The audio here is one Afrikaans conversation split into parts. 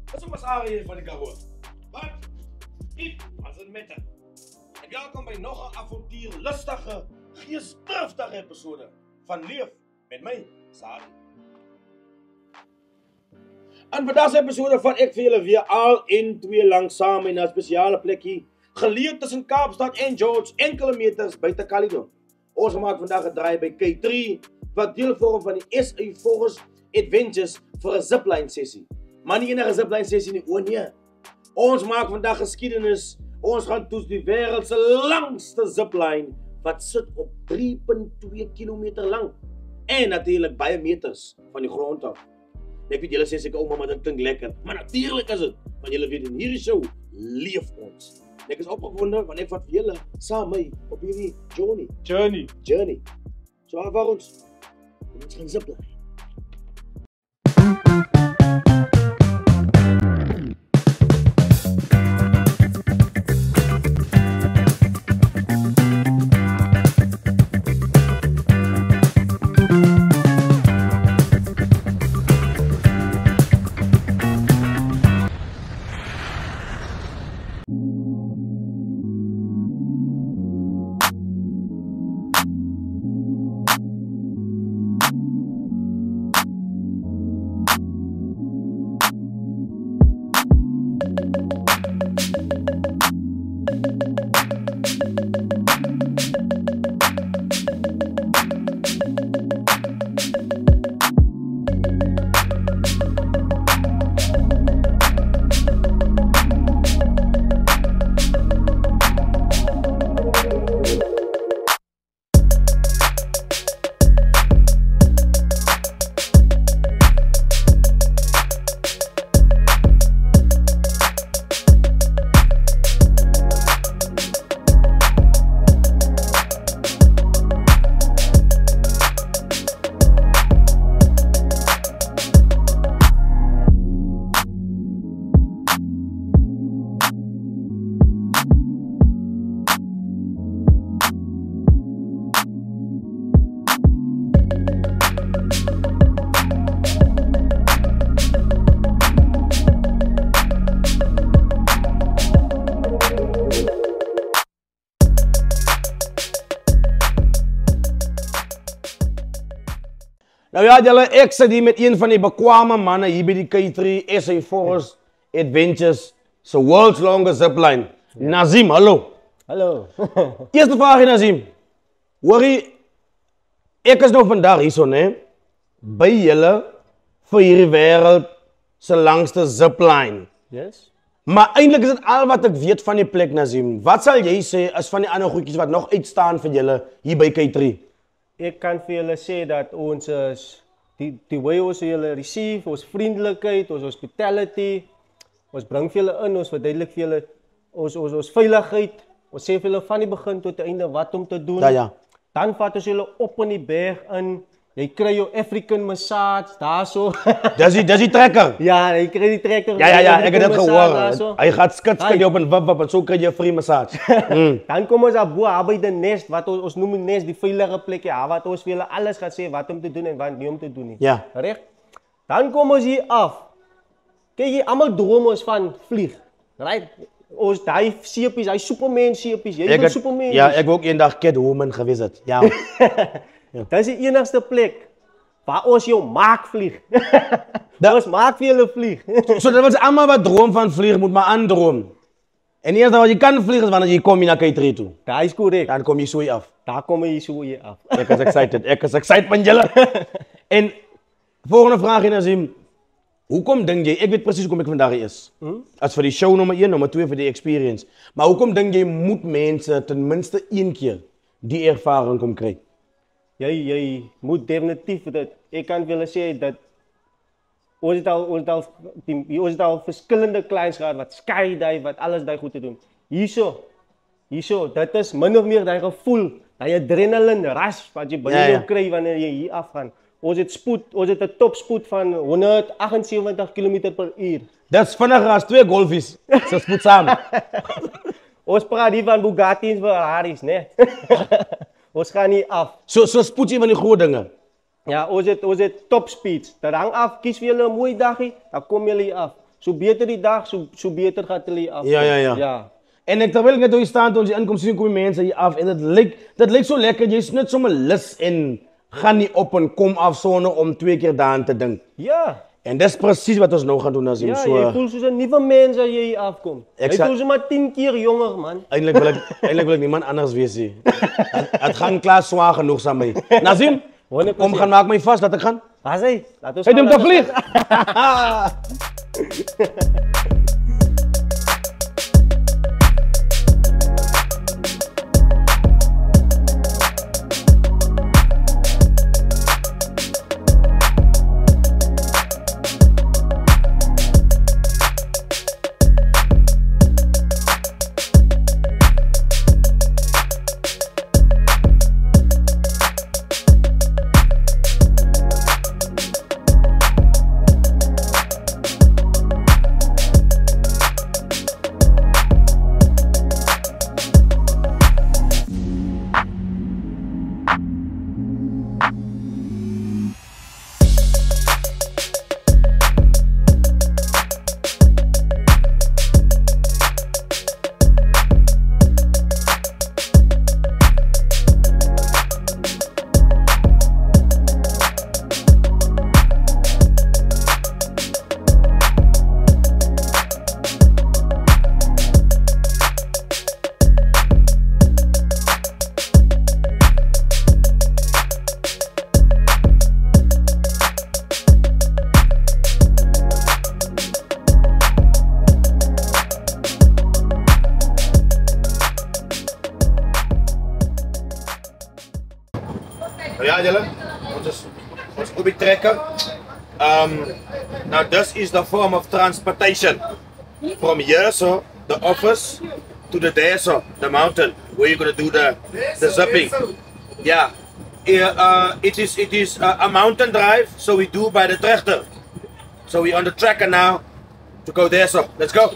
Wat is een massage hier van de Karoo? Wat? Piep, als een mette. En welkom bij nog een avontuurlustige, geestdriftige episode van Leef met mij, Sari. En vandaag episode van ik vir julle weer al in twee lang samen in een speciale plekje, geleerd tussen Kaapstad en George, enkele meters buiten Caledon. Ons maak vandaag een draai bij K3, wat deel vorm van die SA Forest Adventures voor een zipline sessie. Maar niet enige zipline sessie nie, o nee. Ons maak vandaag geschiedenis. Ons gaan toets die wereldse langste zipline, wat zit op 3,2 kilometer lang. En natuurlijk baie meters van die grond af. Ik weet, jullie zeggen, oh mama, dat klinkt lekker. Maar natuurlijk is het. Want jullie weten, in hierdie show leef ons. Ik is opgewonden, want ik vat vir jullie samen op hierdie journey. Zo waar ons gaan zipline. Nou ja, julle, ek sit hier met een van die bekwame manne hier by die K3 SA Forest Adventures, so world's longest zipline. Nazim, hallo. Hallo. Eerste vraag, Nazim. Hoorie, ek is nou vandag hier so, né? By julle vir hierdie wêreld se langste zipline. Yes. Maar eintlik is dit al wat ek weet van die plek, Nazim. Wat sal jy sê is van die ander goedjies wat nog uitstaan vir julle hier by K3? Ik kan vir julle sê dat ons is, die way ons julle receive, ons vriendelikheid, ons hospitality, ons bring vir julle in, ons verduidelik vir julle ons veiligheid, ons sê vir julle van die begin tot die einde wat om te doen. Ja. Dan vat ons julle op in die berg in, jy kry jou African massage, daar so. Dis die trekker. Ja, jy kry die trekker. Ja, ek het dit gehoor. Hy gaat skit jou op en wip en so kry jy 'n free massage. Dan kom onsabo by die nest, wat ons noem die nest, die veilige plekkie, wat ons vir julle alles gaan sê wat om te doen en wat nie om te doen nie. Ja. Reg? Dan kom ons hier af. Kyk hier, almal droom ons van vlieg. Right? Ons daai seepies, hy Superman seepies, jy wil Superman. Ja, ek wou ook eendag Catwoman gewees het. Ja. Dit is die enigste plek waar ons jou maak vlieg. Ons maak vir julle vlieg. So dit was almal wat droom van vlieg moet maar aandroom. En eers wat jy kan vlieg is wanneer jy kom na K3 toe. Daar is korrek. Dan kom jy so hier af. Daar kom jy so hier af. Ek is excited. Ek is excited van julle. En volgende vraag hier Nazim. Hoekom dink jy, ek weet presies hoekom ek vandag hier is. As vir die show nommer 1, nommer 2 vir die experience. Maar hoekom dink jy moet mense ten minste een keer die ervaring kom kry? Jy moet definitief dit. Ek kan vir julle sê dat ons het al verskillende clients gehad wat skydive, wat alles daai goed te doen. Hierso, dit is min of meer daai gevoel, daai adrenaline rush wat jy binne jou kry wanneer jy hier afgaan. Ons het 'n topspoed van 178 km/h. Dit's vinniger as 2 golfies. Se spoed saam. Ons praat hier van Bugatti en Ferraris, né? Ons gaan nie af. So spoed jy van die groot dinge. Ja, ons het top speeds. Dat hang af, kies vir julle 'n mooi daggie, dan kom julle hier af. Zo beter die dag, zo beter gaat jullie af. Ja. En ik terwijl ik net hoe je staat, toen je aankomt, zien komen mensen hier af. En dat lijkt zo lekker. Je is net zomaar lus en ga niet op een kom af zone om 2 keer daar aan te denken. Ja. En dat is precies wat we nou gaan doen als je zo... je voelt zoals een nieuwe mens als je hier afkomt. Je voelt je maar 10 keer jonger, man. Eindelijk wil ik niemand anders wezen. Het gaat klaar zwaar genoeg zijn mij. Nazim, kom gaan maak mij vast dat ik ga. Waar zei? Laat ons gaan. Hij doet hem vlieg. Ja, Jelle, ons kubik trekken. Now this is the form of transportation. From here, so the office to the there, so the mountain where you're gonna do the zipping. Yeah, it is a mountain drive, so we do by the trechter. So we're on the tracker now to go there, so let's go.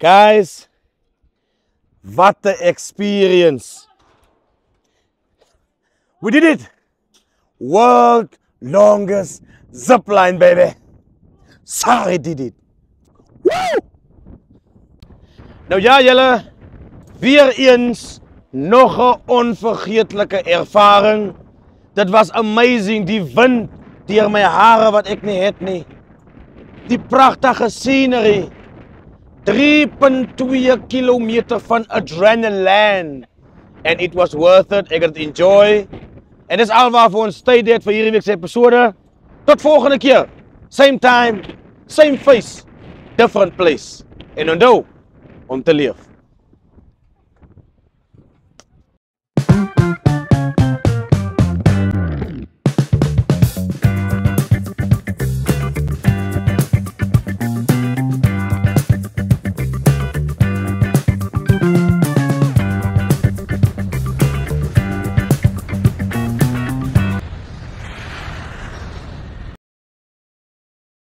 Guys, what an experience. We did it. World longest zipline, baby. Sorry, did it. Woo! Nou ja, julle, weer eens nog 'n onvergeetlike ervaring. Dit was amazing, die wind deur my hare wat ek nie het nie. Die pragtige scenery. 3.2 kilometer van adrenaline. And it was worth it. Ek het enjoy. En dis alwaarvoor ons tyd het vir hierdie week se episode. Tot volgende keer. Same time, same face, different place. En onthou om te leef.